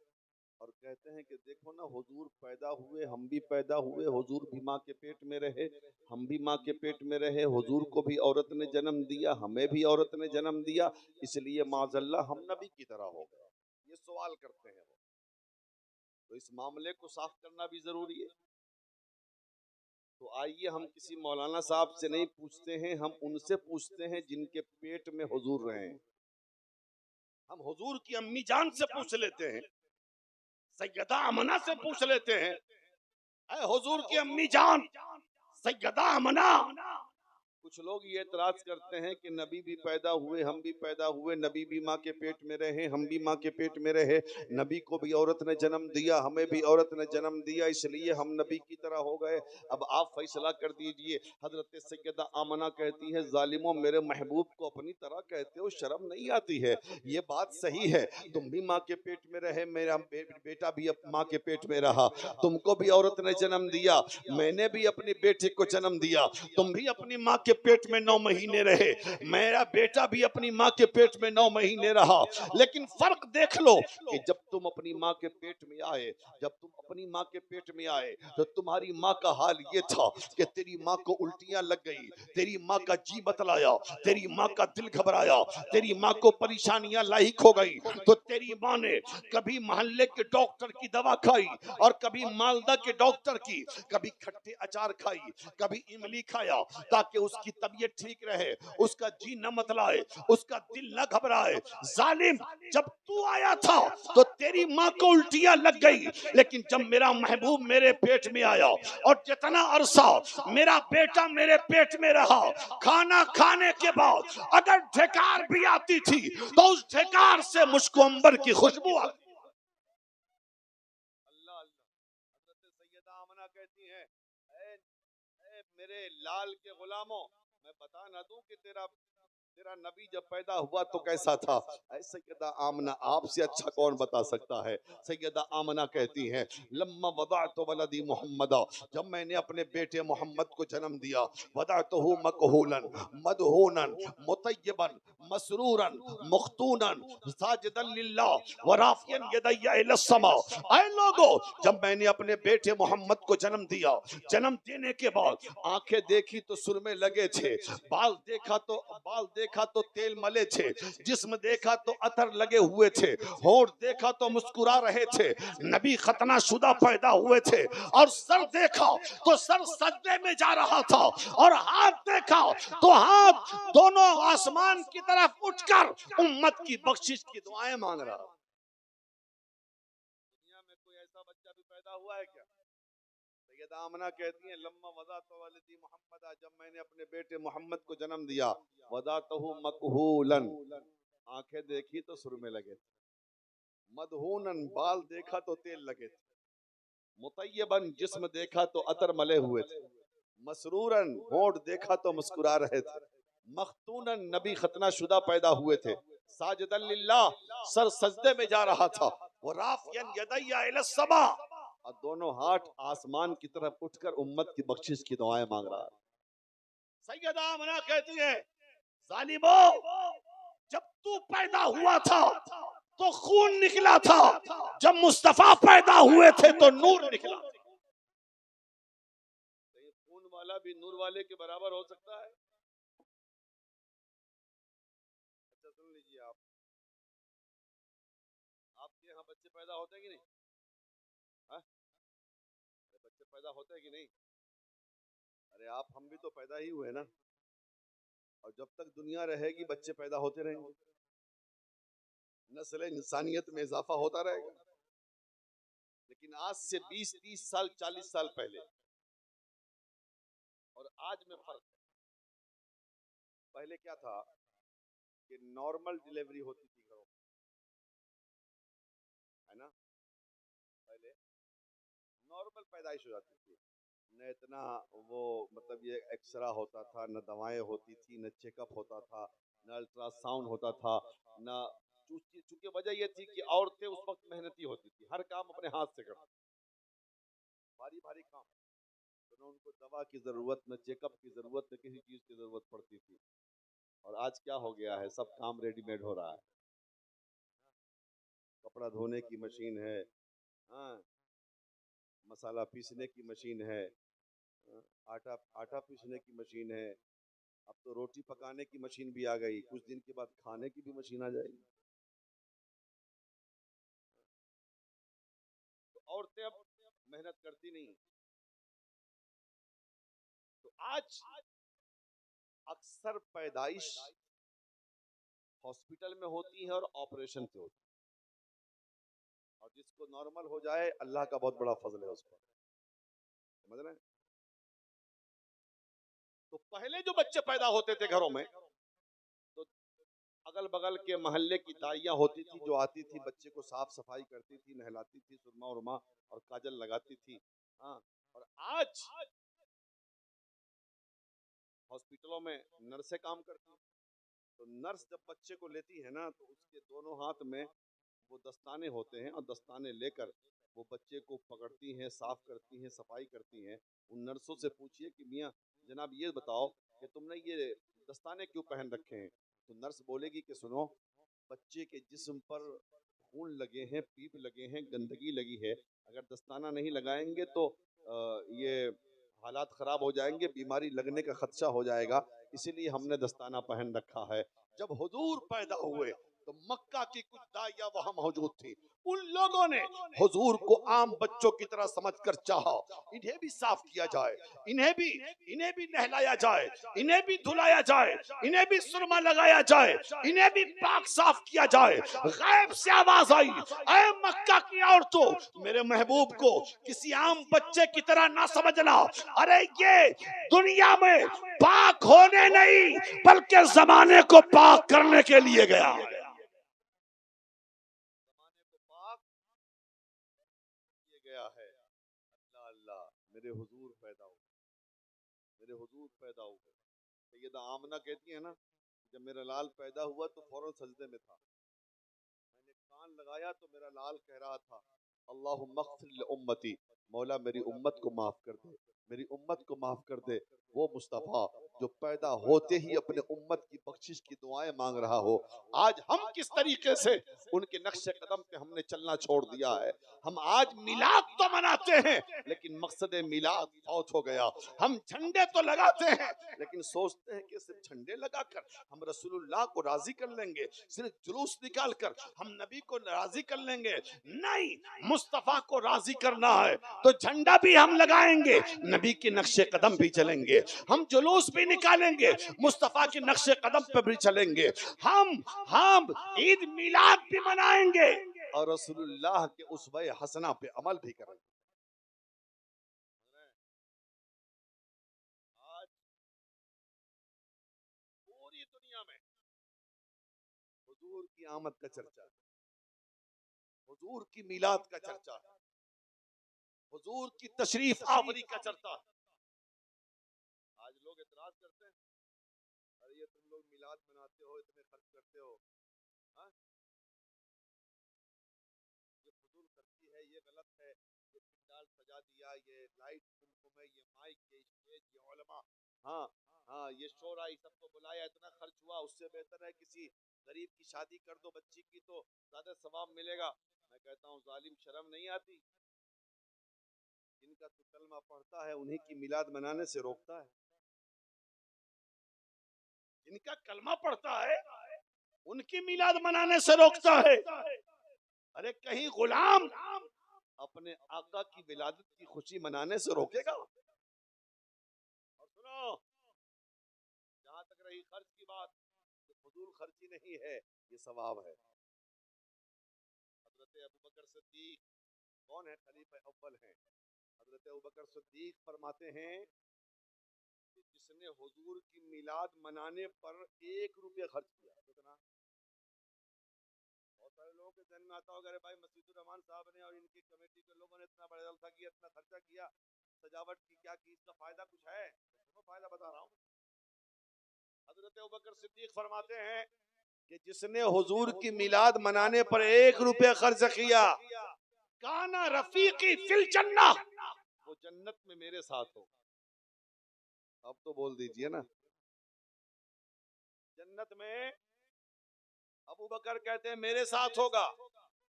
[SPEAKER 1] اور کہتے ہیں کہ دیکھو نا حضور پیدا ہوئے، ہم بھی پیدا ہوئے، حضور بھی ماں کے پیٹ میں رہے، ہم بھی ماں کے پیٹ میں رہے، حضور کو بھی عورت نے جنم دیا، ہمیں بھی عورت نے جنم دیا، اس لیے معاذ اللہ ہم نبی کی طرح ہو گئے۔ یہ سوال کرتے ہیں وہ، تو اس معاملے کو صاف کرنا بھی ضروری ہے۔ تو آئیے ہم کسی مولانا صاحب سے نہیں پوچھتے ہیں، ہم ان سے پوچھتے ہیں جن کے پیٹ میں حضور رہے ہیں۔ ہم حضور کی امی جان سے پوچھ لیتے ہیں، سیدہ آمنہ سے پوچھ لیتے ہیں، اے حضور کی امی جان سیدہ آمنہ۔ کچھ لوگ یہ اعتراض کرتے ہیں کہ نبی بھی پیدا ہوئے، ہم بھی پیدا ہوئے، نبی بھی ماں کے پیٹ میں رہے، ہم بھی ماں کے پیٹ میں رہے، نبی کو بھی عورت نے جنم دیا، ہمیں بھی عورت نے جنم دیا، اس لیے ہم نبی کی طرح ہو گئے۔ اب آپ فیصلہ کر دیجئے۔ حضرت سیدہ آمنہ کہتی ہے، ظالموں میرے محبوب کو اپنی طرح کہتے ہو، شرم نہیں آتی ہے؟ یہ بات صحیح ہے، تم بھی ماں کے پیٹ میں رہے، میرا بیٹا بھی ماں کے پیٹ میں رہا، تم کو بھی عورت نے جنم دیا، میں نے بھی اپنی بیٹی کو جنم دیا، تم بھی اپنی ماں کے پیٹ میں 9 مہینے رہے، میرا بیٹا بھی اپنی ماں کے پیٹ میں 9 مہینے رہا، لیکن فرق دیکھ لو کہ جب تم اپنی ماں کے پیٹ میں آئے، جب تم اپنی ماں کے پیٹ میں آئے تو تمہاری ماں کا حال یہ تھا کہ تیری ماں کو الٹیاں لگ گئی، تیری ماں کا جی بتلایا، تیری ماں کا دل گھبرایا، تیری ماں کو پریشانیاں لاحق ہو گئی، تو تیری ماں نے کبھی محلے کے ڈاکٹر کی دوا کھائی اور کبھی مالدہ کے ڈاکٹر کی، کبھی کھٹے اچار کھائی، کبھی املی کھایا، تاکہ اس کی طبیعت ٹھیک رہے، اس کا جی نہ متلائے، اس کا دل نہ گھبرائے۔ ظالم، جب تو آیا تھا تو تیری ماں کو الٹیاں لگ گئی، لیکن جب میرا محبوب میرے پیٹ میں آیا اور جتنا عرصہ میرا بیٹا میرے پیٹ میں رہا، کھانا کھانے کے بعد اگر ڈھکار بھی آتی تھی تو اس ڈھکار سے مجھ کو عنبر کی خوشبو آتی۔ اللہ اللہ، حضرت سیدہ آمنہ کہتی ہیں، اے میرے لال کے غلاموں، میں بتا نہ دوں کہ تیرا نبی جب پیدا ہوا تو کیسا تھا؟ اے سیدہ آمنہ، آپ سے اچھا کون بتا سکتا ہے؟ سیدہ آمنہ کہتی ہیں، لما وضعت ولدی محمدہ، جب میں نے اپنے بیٹے محمد کو جنم دیا، وضعتہ مکہولا مدہونا مطیبا مسرورا مختونا ساجدا للہ ورافعا یدی الی السماء۔ اے لوگو، جب میں نے اپنے بیٹے محمد کو جنم دیا، جنم دینے کے بعد آنکھیں دیکھی تو سرمے لگے تھے، بال دیکھا تو تیل ملے تھے، جسم دیکھا تو عطر لگے ہوئے تھے، ہونٹ دیکھا تو مسکرا رہے تھے، نبی ختنہ شدہ پیدا ہوئے تھے، اور سر دیکھا تو سر سجدے میں جا رہا تھا، اور ہاتھ دیکھا تو ہاتھ دونوں آسمان کی طرف اٹھ کر امت کی بخشش کی دعائیں مانگ رہا۔ دنیا میں کوئی ایسا بچہ بھی پیدا ہوا ہے کیا؟ سیدہ آمنہ کہتی ہیں، لما وضعت ولدی محمد، جب میں نے اپنے بیٹے محمد کو جنم دیا، وضعتہ مکہولا، آنکھیں دیکھی تو سرمے لگے تھے، مدہونا، بال دیکھا تو تیل لگے تھے، مطیبا، جسم دیکھا تو عطر ملے ہوئے تھے، مسرورا، ہونٹ دیکھا تو مسکرا رہے تھے، مختونا، نبی ختنہ شدہ پیدا ہوئے تھے، ساجدا للہ، سر سجدے میں جا رہا تھا، ورافعا یدی الی السماء، اور دونوں ہاتھ آسمان کی طرف اٹھ کر امت کی بخشش کی دعائیں مانگ رہا ہے۔ سیدہ آمنہ کہتی ہے، ظالمو، جب تو پیدا ہوا تھا تو خون نکلا تھا، جب مصطفیٰ پیدا ہوئے تھے تو نور نکلا تھا۔ خون والا بھی نور والے کے برابر ہو سکتا ہے؟ اچھا سن لیجیے، آپ کے یہاں بچے پیدا ہوتے ہیں کہ نہیں؟ بچے پیدا ہوتے ہیں کہ نہیں؟ ارے آپ، ہم بھی تو پیدا ہی ہوئے نا، اور جب تک دنیا رہے گی بچے پیدا ہوتے رہیں گے، نسل انسانیت میں اضافہ ہوتا رہے گا۔ لیکن آج سے 20-30 سال 40 سال پہلے اور آج میں فرق ہے۔ پہلے کیا تھا کہ نارمل ڈیلیوری ہوتی تھی گھروں میں، ہے نا؟ پہلے نارمل پیدائش ہو جاتی تھی، نہ اتنا وہ مطلب یہ ایکسرا ہوتا تھا، نہ دوائیں ہوتی تھی، نہ چیک اپ ہوتا تھا، نہ الٹرا ساؤنڈ ہوتا تھا، نہ، چونکہ وجہ یہ تھی کہ عورتیں اس وقت محنتی ہوتی تھی، ہر کام اپنے ہاتھ سے کرتی، بھاری بھاری کام، تو نہ ان کو دوا کی ضرورت، نہ چیک اپ کی ضرورت، نہ کسی چیز کی ضرورت پڑتی تھی۔ اور آج کیا ہو گیا ہے، سب کام ریڈی میڈ ہو رہا ہے. کپڑا دھونے کی مشین ہے، ہاں، مسالہ پیسنے کی مشین ہے، آٹا پیسنے کی مشین ہے، اب تو روٹی پکانے کی مشین بھی آ گئی، کچھ دن کے بعد کھانے کی بھی مشین آ جائے گی. تو عورتیں اب محنت کرتی نہیں. تو آج اکثر پیدائش ہاسپٹل میں ہوتی ہے اور آپریشن سے ہوتی ہے، اور جس کو نارمل ہو جائے اللہ کا بہت بڑا فضل ہے اس پر. سمجھ رہے ہیں؟ تو پہلے جو بچے پیدا ہوتے تھے گھروں میں، تو اگل بغل کے محلے کی دائیاں ہوتی تھی جو آتی تھی، بچے کو صاف صفائی کرتی تھی، نہلاتی تھی، سرما ورما اور کاجل لگاتی تھی. ہاں، اور آج ہاسپٹلوں میں نرسیں کام کرتی ہیں. تو نرس جب بچے کو لیتی ہے نا، تو اس کے دونوں ہاتھ میں وہ دستانے ہوتے ہیں، اور دستانے لے کر وہ بچے کو پکڑتی ہیں، صاف کرتی ہیں، صفائی کرتی ہیں. ان نرسوں سے پوچھئے کہ میاں جناب یہ بتاؤ کہ تم نے یہ دستانے کیوں پہن رکھے ہیں؟ تو نرس بولے گی کہ سنو، بچے کے جسم پر خون لگے ہیں، پیپ لگے ہیں، گندگی لگی ہے، اگر دستانہ نہیں لگائیں گے تو یہ حالات خراب ہو جائیں گے، بیماری لگنے کا خدشہ ہو جائے گا، اسی لیے ہم نے دستانہ پہن رکھا ہے. جب حضور پیدا ہوئے تو مکہ کی کچھ دائیاں وہاں موجود تھی، ان لوگوں نے حضور کو عام بچوں کی طرح سمجھ کر چاہا انہیں بھی صاف کیا جائے، انہیں بھی نہلایا جائے، انہیں بھی دھلایا جائے، انہیں بھی سرما لگایا جائے، انہیں بھی پاک صاف کیا جائے. غیب سے آواز آئی، اے مکہ کی عورتوں، میرے محبوب کو کسی عام بچے کی طرح نہ سمجھنا، ارے یہ دنیا میں پاک ہونے نہیں بلکہ زمانے کو پاک کرنے کے لیے گیا. زمانے کو پاک کیے گیا ہے. اللہ اللہ، میرے حضور پیدا ہو، میرے حضور پیدا ہو گئے. سیدہ آمنہ کہتی ہے نا، جب میرا لال پیدا ہوا تو فوراً سجدے میں تھا، میں نے کان لگایا تو میرا لال کہہ رہا تھا اللہم اغفر لامتی، مولا میری امت کو معاف کر دے، میری امت کو معاف کر دے. وہ مصطفیٰ جو پیدا ہوتے ہی اپنے امت کی بخشش کی دعائیں مانگ رہا ہو، آج ہم کس طریقے سے ان کے نقش قدم پہ ہم نے چلنا چھوڑ دیا ہے. ہم آج میلاد تو مناتے ہیں لیکن مقصد میلاد فوت ہو گیا. ہم جھنڈے تو لگاتے ہیں لیکن سوچتے ہیں کہ صرف جھنڈے لگا کر ہم رسول اللہ کو راضی کر لیں گے، صرف جلوس نکال کر ہم نبی کو راضی کر لیں گے. نہیں، مصطفیٰ کو راضی کرنا ہے تو جھنڈا بھی ہم لگائیں گے، نبی کے نقش قدم بھی چلیں گے، ہم جلوس بھی نکالیں گے، مصطفیٰ کے نقش قدم پہ بھی چلیں گے، ہم عید میلاد بھی منائیں گے اور رسول اللہ کے اسوہ حسنہ پہ عمل بھی کریں گے. آج پوری دنیا میں حضور کی آمد کا چرچا ہے، حضور کی میلاد کا چرچا ہے، حضور کی تشریف آوری کا چرچا ہے. آج لوگ اعتراض کرتے ہیں، ارے یہ تم لوگ میلاد مناتے ہو، اتنے خرچ کرتے ہو، ہاں، یہ فضول خرچی ہے، یہ غلط ہے، یہ پنڈال سجا دیا، یہ لائٹ ہے، یہ مائک، یہ اسٹیج، یہ علماء، ہاں ہاں، یہ شورائی سب کو بلایا، اتنا خرچ ہوا، اس سے بہتر ہے کسی غریب کی شادی کر دو بچی کی تو زیادہ ثواب ملے گا. میں کہتا ہوں ظالم، شرم نہیں آتی؟ جن کا تو کلمہ پڑھتا ہے انہی کی میلاد منانے سے روکتا ہے، جن کا کلمہ پڑھتا ہے ان کی میلاد منانے سے روکتا ہے. ارے کہیں غلام اپنے آقا کی ولادت کی خوشی منانے سے روکے گا؟ اور سنو، جہاں تک رہی خرچ کی بات، یہ فضول خرچی نہیں ہے، یہ ثواب ہے. حضرت ابوبکر صدیق کون ہے؟ خلیفہ اول ہیں. حضرت ابوبکر صدیق فرماتے ہیں کہ جس نے حضور کی میلاد منانے پر 1 روپیہ خرچ کیا، کتنا؟ بہت سارے لوگوں کے ذہن میں آتا ہوگا ارے بھائی مسجد الرحمان صاحب نے اور ان کی کمیٹی کے لوگوں نے اتنا بڑا جلسہ کیا، اتنا خرچہ کیا، سجاوٹ کی، کیا کی، اس کا فائدہ کچھ ہے؟ تو فائدہ بتا رہا ہوں. حضرت ابوبکر صدیق فرماتے ہیں کہ جس نے حضور کی میلاد منانے پر 1 روپیہ خرچ کیا، کانا رفیقی فی الجنہ، وہ جنت میں میرے ساتھ ہو. اب تو بول دیجئے نا، جنت میں ابو بکر کہتے ہیں میرے ساتھ ہوگا،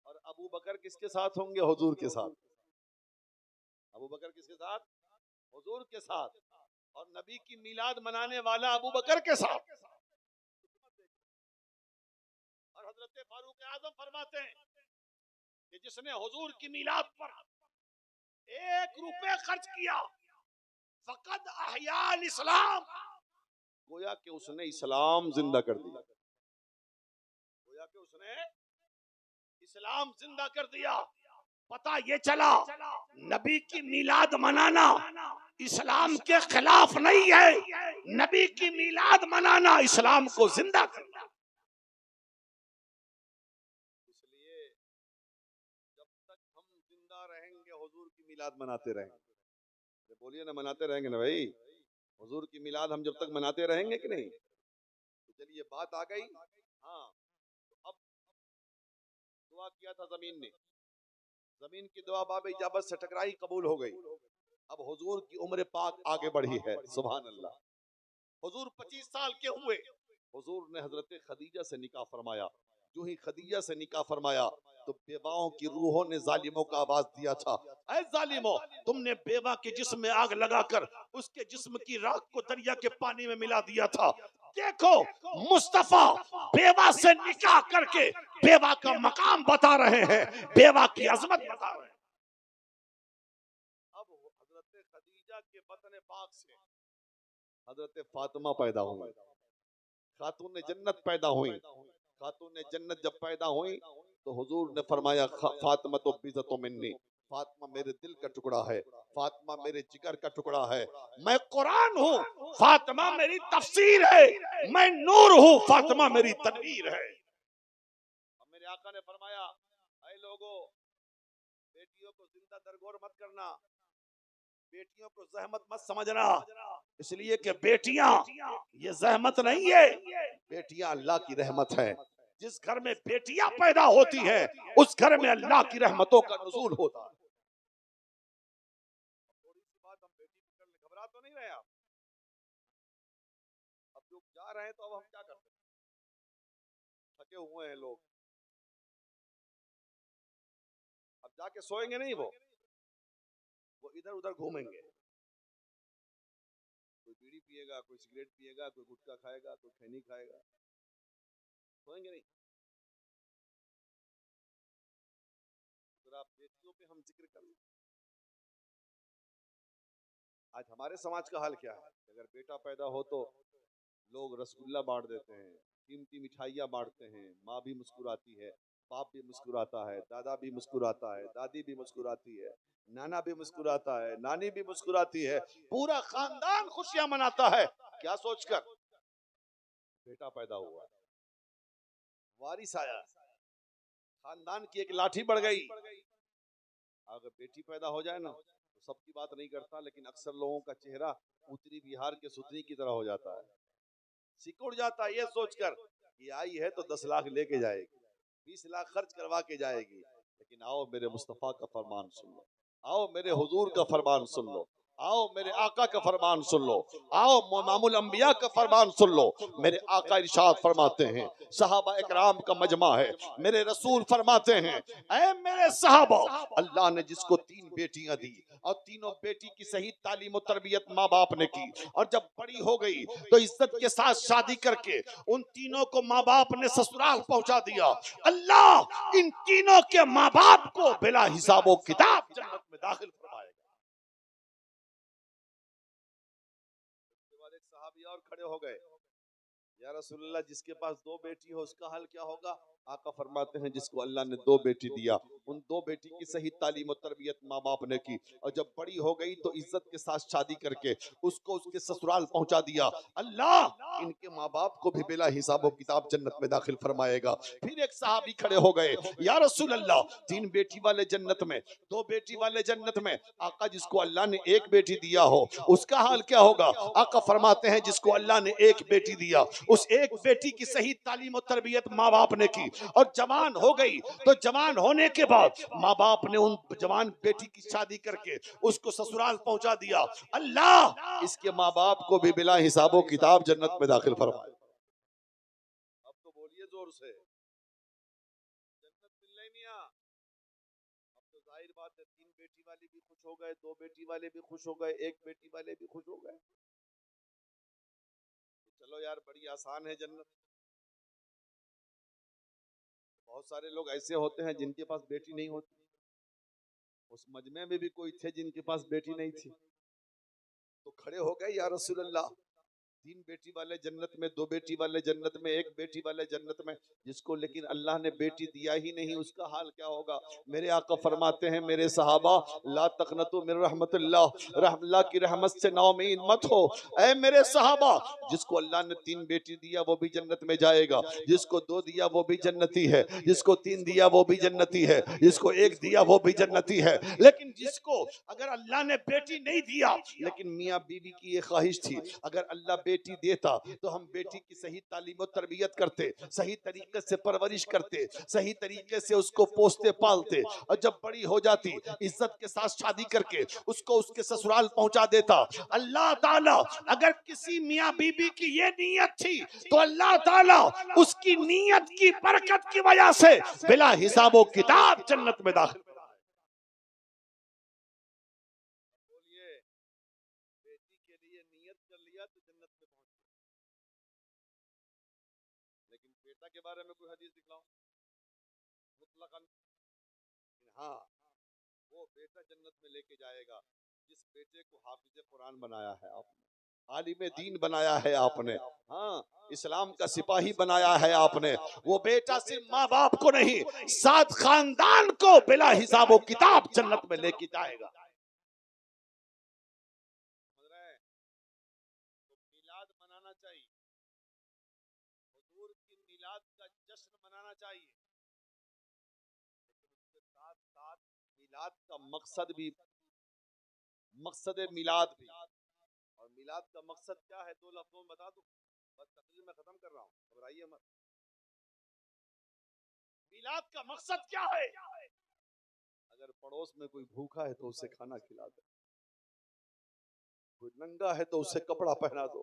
[SPEAKER 1] اور ابو بکر کس کے ساتھ ہوں گے؟ حضور کے ساتھ۔ ابو بکر کس کے ساتھ؟ حضور کے ساتھ، اور نبی کی میلاد منانے والا ابو بکر کے ساتھ۔ اور حضرت فاروق اعظم فرماتے ہیں کہ جس نے حضور کی میلاد پر 1 روپے خرچ کیا فقد احیا الاسلام، گویا کہ اس نے اسلام زندہ کر دیا، گویا کہ اس نے اسلام زندہ کر دیا۔ پتہ یہ چلا نبی کی میلاد منانا اسلام کے خلاف نہیں ہے، نبی کی میلاد منانا اسلام کو زندہ کرنا۔ اس لیے جب تک ہم زندہ رہیں گے حضور کی میلاد مناتے رہیں گے، بولیے نا، مناتے رہیں گے نا بھائی، حضور کی میلاد ہم جب تک مناتے رہیں گے کہ نہیں؟ تو چلیے بات آ گئی۔ ہاں، اب دعا کیا تھا زمین نے، زمین کی دعا باب اجابت سے ٹکرائی، قبول ہو گئی۔ اب حضور کی عمر پاک آگے بڑھی ہے، سبحان اللہ۔ حضور 25 سال کے ہوئے، حضور نے حضرت خدیجہ سے نکاح فرمایا۔ جو ہی خدیجہ سے نکاح فرمایا تو بیواؤں کی روحوں نے ظالموں کا آواز دیا تھا، اے ظالموں، تم نے بیوہ کے جسم میں آگ لگا کر اس کے جسم کی راکھ کو دریا کے پانی میں ملا دیا تھا۔ دیکھو مصطفیٰ بیوہ سے نکاح کر کے بیوہ کا مقام بتا رہے ہیں، بیوہ کی عظمت بتا رہے ہیں۔ اب حضرت خدیجہ کے بطن پاک سے حضرت فاطمہ پیدا ہوئی، خاتون جنت پیدا ہوئی۔ خاتون جنت جب پیدا ہوئی تو حضور نے فرمایا فاطمہ تو بذت منی، فاطمہ میرے دل کا ٹکڑا ہے، فاطمہ میرے جگر کا ٹکڑا ہے، میں قرآن ہوں، فاطمہ میری تفسیر ہے، میں نور ہوں، فاطمہ میری تنویر ہے۔ اب میرے آقا نے فرمایا اے لوگو، بیٹیوں کو زندہ درگور مت کرنا، بیٹیوں کو زحمت مت سمجھنا، اس لیے کہ بیٹیاں یہ زحمت نہیں ہے، بیٹیاں اللہ کی رحمت ہے۔ جس گھر میں بیٹیاں پیدا ہوتی ہیں اس گھر میں اللہ کی رحمتوں کا نزول ہوتا ہے۔ تھوڑی سی بات ہم بیٹی کو کرنے گھبرا تو نہیں رہے آپ؟ اب جو جا رہے ہیں تو اب ہم کیا کرتے ہیں؟ تھکے ہوئے ہیں لوگ، اب جا کے سوئیں گے نہیں، وہ ادھر ادھر گھومیں گے، کوئی بیڑی پیے گا، کوئی سگریٹ پیے گا، کوئی گٹکا کھائے گا، کوئی کھینی کھائے گا، سوئیں گے نہیں۔ آپ بیٹیوں پہ ہم ذکر کر لیں، آج ہمارے سماج کا حال کیا ہے؟ اگر بیٹا پیدا ہو تو لوگ رسگلہ بانٹ دیتے ہیں، قیمتی مٹھائیاں بانٹتے ہیں، ماں بھی مسکراتی ہے، باپ بھی مسکراتا ہے، دادا بھی مسکراتا ہے، دادی بھی مسکراتی ہے، نانا بھی مسکراتا ہے، نانی بھی مسکراتی ہے، پورا خاندان خوشیاں مناتا ہے۔ کیا سوچ کر؟ بیٹا پیدا ہوا، وارث آیا، خاندان کی ایک لاٹھی بڑھ گئی۔ اگر بیٹی پیدا ہو جائے نا تو سب کی بات نہیں کرتا، لیکن اکثر لوگوں کا چہرہ اتری بہار کے ستری کی طرح ہو جاتا ہے، سکڑ جاتا ہے، یہ سوچ کر یہ آئی ہے تو 10 لاکھ لے کے جائے گی، 20 لاکھ خرچ کروا کے جائے گی، لیکن آؤ میرے مصطفیٰ کا فرمان سن لو، آؤ میرے حضور کا فرمان سن لو، آؤ میرے آقا کا فرمان سن لو، آؤ امام الانبیاء کا فرمان سن لو۔ میرے آقا ارشاد فرماتے ہیں، صحابہ اکرام کا مجمع ہے، میرے رسول فرماتے ہیں اے میرے صحابہ، اللہ نے جس کو 3 بیٹیاں دی اور تینوں بیٹی کی صحیح تعلیم و تربیت ماں باپ نے کی، اور جب بڑی ہو گئی تو عزت کے ساتھ شادی کر کے ان تینوں کو ماں باپ نے سسرال پہنچا دیا، اللہ ان تینوں کے ماں باپ کو بلا حساب و کتاب جنت میں داخل فرمائے گا۔ ایک صحابی اور کھڑے ہو گئے، یا رسول اللہ جس کے پاس 2 بیٹی ہو اس کا حل کیا ہوگا؟ آقا فرماتے ہیں جس کو اللہ نے 2 بیٹی دیا، ان 2 بیٹی کی صحیح تعلیم و تربیت ماں باپ نے کی، اور جب بڑی ہو گئی تو عزت کے ساتھ شادی کر کے اس کو اس کے سسرال پہنچا دیا، اللہ ان کے ماں باپ کو بھی بلا حساب و کتاب جنت میں داخل فرمائے گا۔ پھر ایک صحابی کھڑے ہو گئے، یا رسول اللہ 3 بیٹی والے جنت میں، 2 بیٹی والے جنت میں، آقا جس کو اللہ نے 1 بیٹی دیا ہو اس کا حال کیا ہوگا؟ آقا فرماتے ہیں جس کو اللہ نے 1 بیٹی دیا، اس 1 بیٹی کی صحیح تعلیم و تربیت ماں باپ نے کی، اور جوان ہو گئی تو جوان ہونے کے بعد ماں باپ نے ان جوان بیٹی کی شادی کر کے اس کو سسرال پہنچا دیا، اللہ اس کے ماں باپ کو بھی بلا حساب و کتاب جنت میں داخل فرمائے۔ زور سے جنت مل رہی میاں. اب تو ظاہر بات ہے 3 بیٹی والے بھی خوش ہو گئے, 2 بیٹی والے بھی خوش ہو گئے, 1 بیٹی والے بھی خوش ہو گئے. چلو یار بڑی آسان ہے جنت. بہت سارے لوگ ایسے ہوتے ہیں جن کے پاس بیٹی نہیں ہوتی. اس مجمع میں بھی کوئی تھے جن کے پاس بیٹی نہیں تھی, تو کھڑے ہو گئے یا رسول اللہ 3 بیٹی والے جنت میں, 2 بیٹی والے جنت میں, 1 بیٹی والے جنت میں, جس کو لیکن اللہ نے بیٹی دیا ہی نہیں اس کا حال کیا ہوگا؟ میرے آقا فرماتے ہیں میرے صحابہ لا تقنطوا من رحمت اللہ, رحم اللہ کی رحمت سے نا امید مت ہو. اے میرے صحابہ, جس کو اللہ نے 3 بیٹی دیا وہ بھی جنت میں جائے گا, جس کو 2 دیا وہ بھی جنتی ہے, جس کو 3 دیا وہ بھی جنتی ہے, جس کو 1 دیا وہ بھی جنتی ہے. لیکن جس کو اگر اللہ نے بیٹی نہیں دیا, لیکن میاں بیوی کی یہ خواہش تھی اگر اللہ بیٹی دیتا تو ہم بیٹی کی صحیح تعلیم و تربیت کرتے, صحیح طریقے سے پرورش کرتے, صحیح طریقے سے اس کو پوستے پالتے, اور جب بڑی ہو جاتی عزت کے ساتھ شادی کر کے اس کو اس کے سسرال پہنچا دیتا. اللہ تعالیٰ اگر کسی میاں بیوی کی یہ نیت تھی تو اللہ تعالیٰ اس کی نیت کی برکت کی وجہ سے بلا حساب و کتاب جنت میں داخل. بیٹی کے لیے نیت کر لیا تو جنت میں پہنچ گیا. لیکن بیٹا کے بارے میں کوئی حدیث دکھلاؤ مطلقاً, ہاں وہ بیٹا جنت میں لے کے جائے گا جس بیٹے کو حافظ قرآن بنایا ہے آپ نے, عالم دین بنایا ہے آپ نے, ہاں اسلام کا سپاہی بنایا ہے آپ نے. وہ بیٹا صرف ماں باپ کو نہیں 7 خاندان کو بلا حساب و کتاب جنت میں لے کے جائے گا. میلاد منانا چاہیے, حضور کی میلاد کا جشن منانا چاہیے, لیکن اس کے ساتھ ساتھ میلاد کا مقصد بھی, مقصد میلاد بھی, اور میلاد کا مقصد کیا ہے 2 لفظوں میں بتا دوں, بس تقریر میں ختم کر رہا ہوں, گھبرائیے مت. میلاد کا مقصد کیا ہے؟ اگر پڑوس میں کوئی بھوکا ہے تو اسے کھانا کھلا دو, کوئی ننگا ہے تو اسے کپڑا پہنا دو,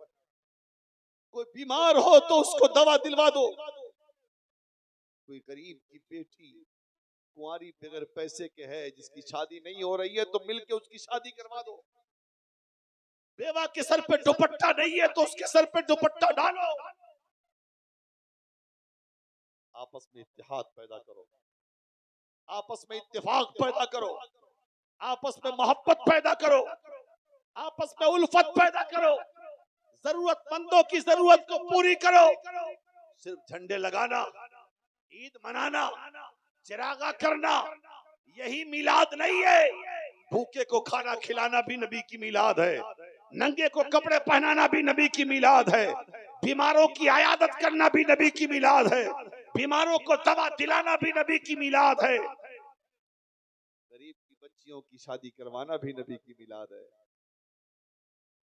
[SPEAKER 1] کوئی بیمار ہو تو اس کو دوا دلوا دو, کوئی غریب کی بیٹی کنواری بغیر پیسے کے ہے جس کی شادی نہیں ہو رہی ہے تو مل کے اس کی شادی کروا دو, بیوہ کے سر پہ دوپٹہ نہیں ہے تو اس کے سر پہ دوپٹہ ڈالو. آپس میں اتحاد پیدا کرو, آپس میں اتفاق پیدا کرو, آپس میں محبت پیدا کرو, آپس میں الفت پیدا کرو, ضرورت مندوں کی ضرورت کو پوری کرو. صرف جھنڈے لگانا, عید منانا, چراغا کرنا یہی میلاد نہیں ہے. بھوکے کو کھانا کھلانا بھی نبی کی میلاد ہے, ننگے کو کپڑے پہنانا بھی نبی کی میلاد ہے, بیماروں کی عیادت کرنا بھی نبی کی میلاد ہے, بیماروں کو دوا دلانا بھی نبی کی میلاد ہے, غریب کی بچیوں کی شادی کروانا بھی نبی کی میلاد ہے.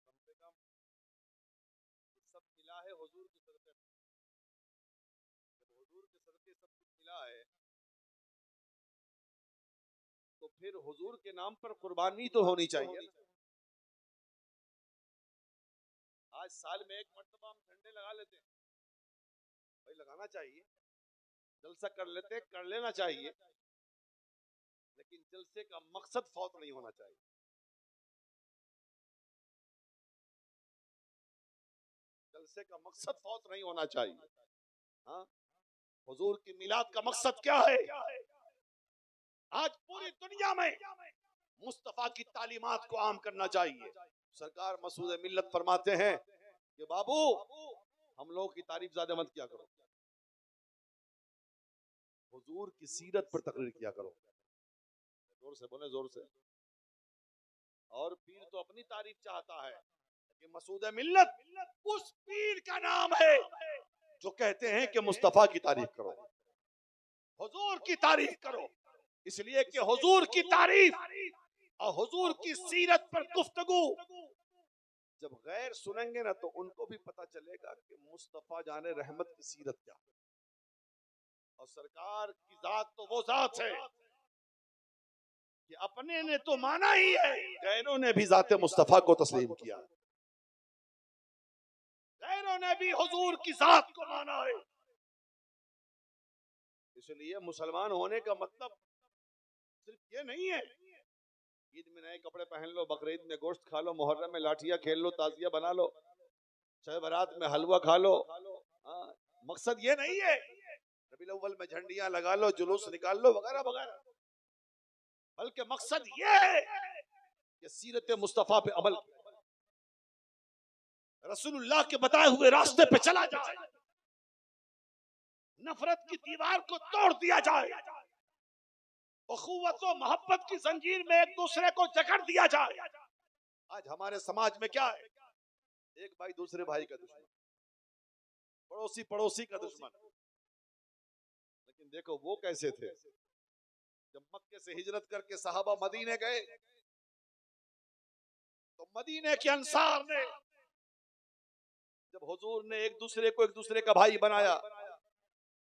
[SPEAKER 1] کم سے کم سب ملا ہے حضور کے صدقے, حضور کے صدقے سب کچھ ملا ہے تو پھر حضور کے نام پر قربانی تو ہونی چاہیے. آج سال میں 1 مرتبہ ہم جھنڈے لگا لیتے ہیں, بھائی لگانا چاہیے, جلسہ کر لیتے کر لینا چاہیے, لیکن جلسے کا مقصد فوت نہیں ہونا چاہیے. جلسے کا مقصد فوت نہیں ہونا چاہیے. ہاں حضور کی میلاد کا مقصد کیا ہے؟ آج پوری دنیا میں مصطفیٰ کی تعلیمات کو عام کرنا چاہیے. سرکار مسعود ملت فرماتے ہیں کہ بابو ہم لوگوں کی تعریف زیادہ مت کیا کرو, حضور کی سیرت پر تقریر کیا کرو. زور سے بولے, زور سے. اور پیر تو اپنی تعریف چاہتا ہے کہ مسعود ملت اس پیر کا نام ہے جو کہتے ہیں کہ مصطفیٰ کی تعریف کرو, حضور کی تعریف کرو. اس لیے کہ حضور کی تعریف اور حضور کی سیرت پر گفتگو جب غیر سنیں گے نا تو ان کو بھی پتا چلے گا کہ مصطفیٰ جان رحمت کی سیرت کیا ہے. اور سرکار کی ذات تو وہ ذات ہے کہ اپنے نے تو مانا ہی ہے, غیروں نے بھی ذات مصطفیٰ کو تسلیم کیا, غیروں نے بھی حضور کی ذات کو مانا ہے. اس لیے مسلمان ہونے کا مطلب صرف یہ نہیں ہے عید میں نئے کپڑے پہن لو، بقرعید میں گوشت کھا لو، محرم میں لاٹھیاں کھیل لو، تعزیہ بنا لو، شب برات میں حلوہ کھا لو. مقصد یہ نہیں ہے ربیع الاول میں جھنڈیاں لگا لو، جلوس نکال لو وغیرہ وغیرہ، بلکہ مقصد یہ ہے کہ سیرت مصطفیٰ پہ عمل کیا، رسول اللہ کے بتائے ہوئے راستے پہ چلا جائے، نفرت کی دیوار کو توڑ دیا جائے، اخوت و محبت کی زنجیر میں ایک دوسرے کو جکڑ دیا جائے. آج ہمارے سماج میں کیا ہے؟ ایک بھائی دوسرے بھائی کا دشمن، پڑوسی پڑوسی کا دشمن. لیکن دیکھو وہ کیسے تھے جب مکے سے ہجرت کر کے صحابہ مدینے گئے تو مدینے کے انصار نے جب حضور نے ایک دوسرے کا بھائی بنایا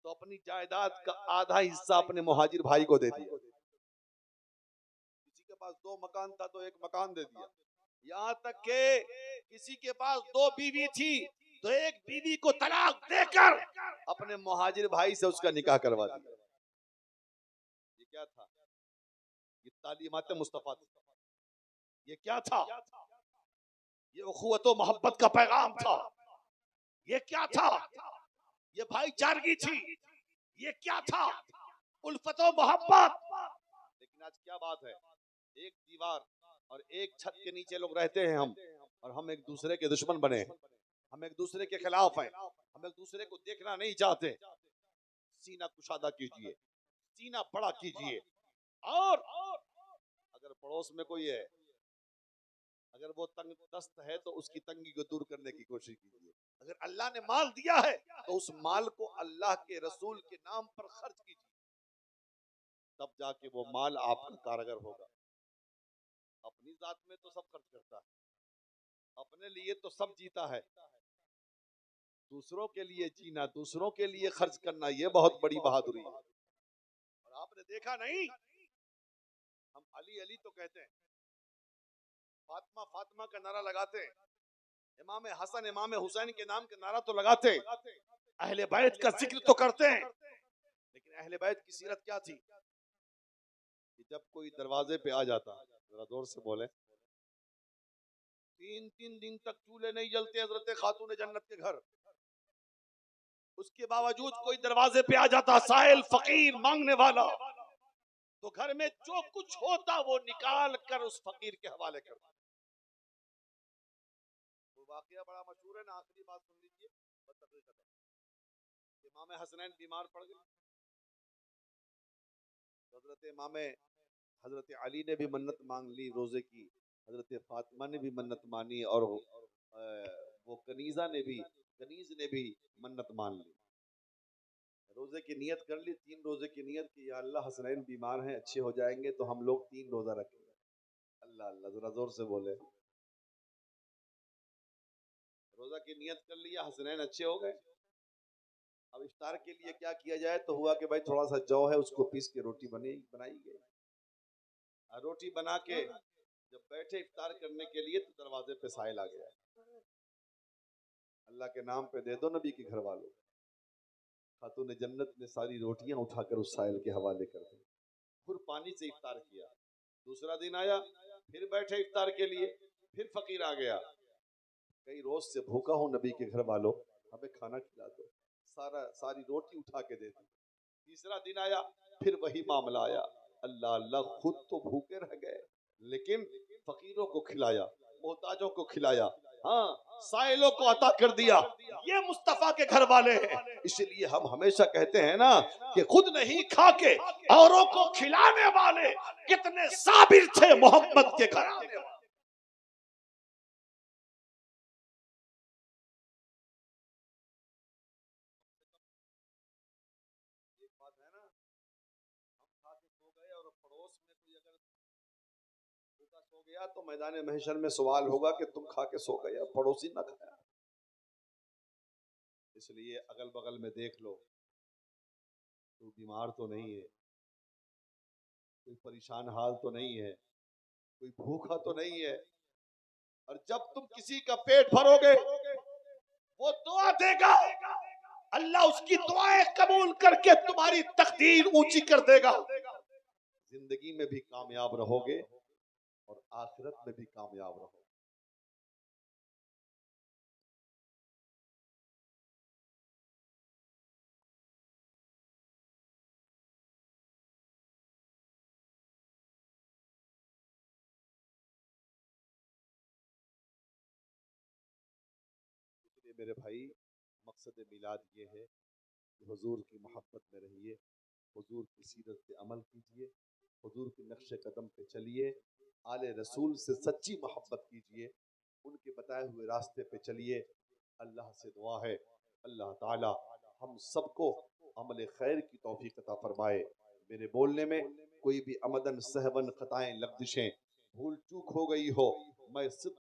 [SPEAKER 1] تو اپنی جائیداد کا آدھا حصہ اپنے مہاجر بھائی کو دے دیا. کسی کے پاس 2 مکان تھا تو 1 مکان دے دیا. یہاں تک کہ کسی کے پاس 2 بیوی تھی تو 1 بیوی کو طلاق دے کر اپنے مہاجر بھائی سے اس کا نکاح کروا دیا. یہ کیا تھا؟ یہ تعلیمات مصطفیٰ تھی. یہ کیا تھا؟ یہ اخوت و محبت کا پیغام تھا. یہ کیا تھا؟ یہ بھائی چارگی تھی. یہ کیا تھا؟ الفت و محبت. لیکن آج کیا بات ہے، ایک دیوار اور ایک چھت کے نیچے لوگ رہتے ہیں ہم، اور ہم ایک دوسرے کے دشمن بنے ہیں، ہم ایک دوسرے کے خلاف ہیں، ہم ایک دوسرے کو دیکھنا نہیں چاہتے. سینہ کشادہ کیجئے، سینہ بڑا کیجئے. اور اگر پڑوس میں کوئی ہے، اگر وہ تنگ دست ہے تو اس کی تنگی کو دور کرنے کی کوشش کیجئے. اگر اللہ نے مال دیا ہے تو اس مال کو اللہ کے رسول کے نام پر خرچ کیجئے، تب جا کے وہ مال آپ کا کارگر ہوگا. اپنی ذات میں تو سب خرچ کرتا ہے، اپنے لیے تو سب جیتا ہے، دوسروں کے لیے جینا، دوسروں کے لیے خرچ کرنا، یہ بہت بڑی بہادری ہے. اور آپ نے دیکھا نہیں، ہم علی علی تو کہتے ہیں، فاطمہ فاطمہ کا نعرہ لگاتے ہیں، امام حسن امام حسین کے نام کا نعرہ تو لگاتے ہیں، اہل بیت کا ذکر تو کرتے ہیں. لیکن اہل بیت کی سیرت کیا تھی کہ جب کوئی دروازے پہ آ جاتا، ذرا زور سے بولیں، 3 دن تک چولہے نہیں جلتے حضرت خاتون جنت کے گھر، اس کے باوجود کوئی دروازے پہ آ جاتا سائل فقیر مانگنے والا، تو گھر میں جو کچھ ہوتا وہ نکال کر اس فقیر کے حوالے کرتا. وہ واقعہ بڑا مشہور ہے نا، آخری بات سن لیجیے. امام حسنین بیمار پڑ گئے، حضرت علی نے بھی منت مانگ لی روزے کی، حضرت فاطمہ نے بھی منت مانی، اور وہ کنیز نے بھی منت مان لی. روزے کی نیت کر لی، 3 روزے کی نیت کہ یا اللہ حسنین بیمار ہیں، اچھے ہو جائیں گے تو ہم لوگ 3 روزہ رکھیں گے. اللہ اللہ، ذرا زور سے بولے. روزہ کی نیت کر لیا، حسنین اچھے ہو گئے. اب افطار کے لیے کیا کیا جائے، تو ہوا کہ بھائی تھوڑا سا جو ہے اس کو پیس کے روٹی بنائی گئی. روٹی بنا کے جب بیٹھے افطار کرنے کے لیے تو دروازے پہ سائل آ گیا. اللہ کے نام پہ دے دو نبی کے گھر والوں. خاتون جنت نے ساری روٹیاں اٹھا کر اس سائل کے حوالے کر دی، پھر پانی سے افطار کیا. دوسرا دن آیا، پھر بیٹھے افطار کے لیے، پھر فقیر آ گیا. کئی روز سے بھوکا ہوں نبی کے گھر والوں، ہمیں کھانا کھلا دو. ساری روٹی اٹھا کے دے دی. تیسرا دن آیا، پھر وہی معاملہ آیا. اللہ اللہ، خود تو بھوکے رہ گئے لیکن فقیروں کو کھلایا، محتاجوں کو کھلایا، ہاں سائلوں کو عطا کر دیا. یہ مصطفیٰ کے گھر والے ہیں. اس لیے ہم ہمیشہ کہتے ہیں نا کہ خود نہیں کھا کے اوروں کو کھلانے والے کتنے صابر تھے محمد کے گھر آنے والے. ایک بات ہے نا، ہم کھا کے سو گئے اور پڑوس میں کوئی اگر بھوکا سو گیا تو میدان محشر میں سوال ہوگا کہ تم کھا کے سو گئے، پڑوسی نہ کھایا. اس لیے اگل بغل میں دیکھ لو، کوئی بیمار تو نہیں ہے، کوئی پریشان حال تو نہیں ہے، کوئی بھوکا تو نہیں ہے. اور جب تم کسی کا پیٹ بھرو گے وہ دعا دے گا اللہ اس کی دعائیں قبول کر کے تمہاری تقدیر اونچی کر دے گا. زندگی میں بھی کامیاب رہو گے اور آخرت میں بھی کامیاب رہو گے. میرے بھائی مقصد میلاد یہ ہے کہ حضور کی محبت میں رہیے، حضور کی سیرت پہ عمل کیجئے، حضور کے نقش قدم پہ چلیے، آل رسول سے سچی محبت کیجئے، ان کے بتائے ہوئے راستے پہ چلیے. اللہ سے دعا ہے اللہ تعالی ہم سب کو عمل خیر کی توفیق عطا فرمائے. میرے بولنے میں کوئی بھی عمدن سہون خطائیں لغزشیں بھول چوک ہو گئی ہو، میں صدق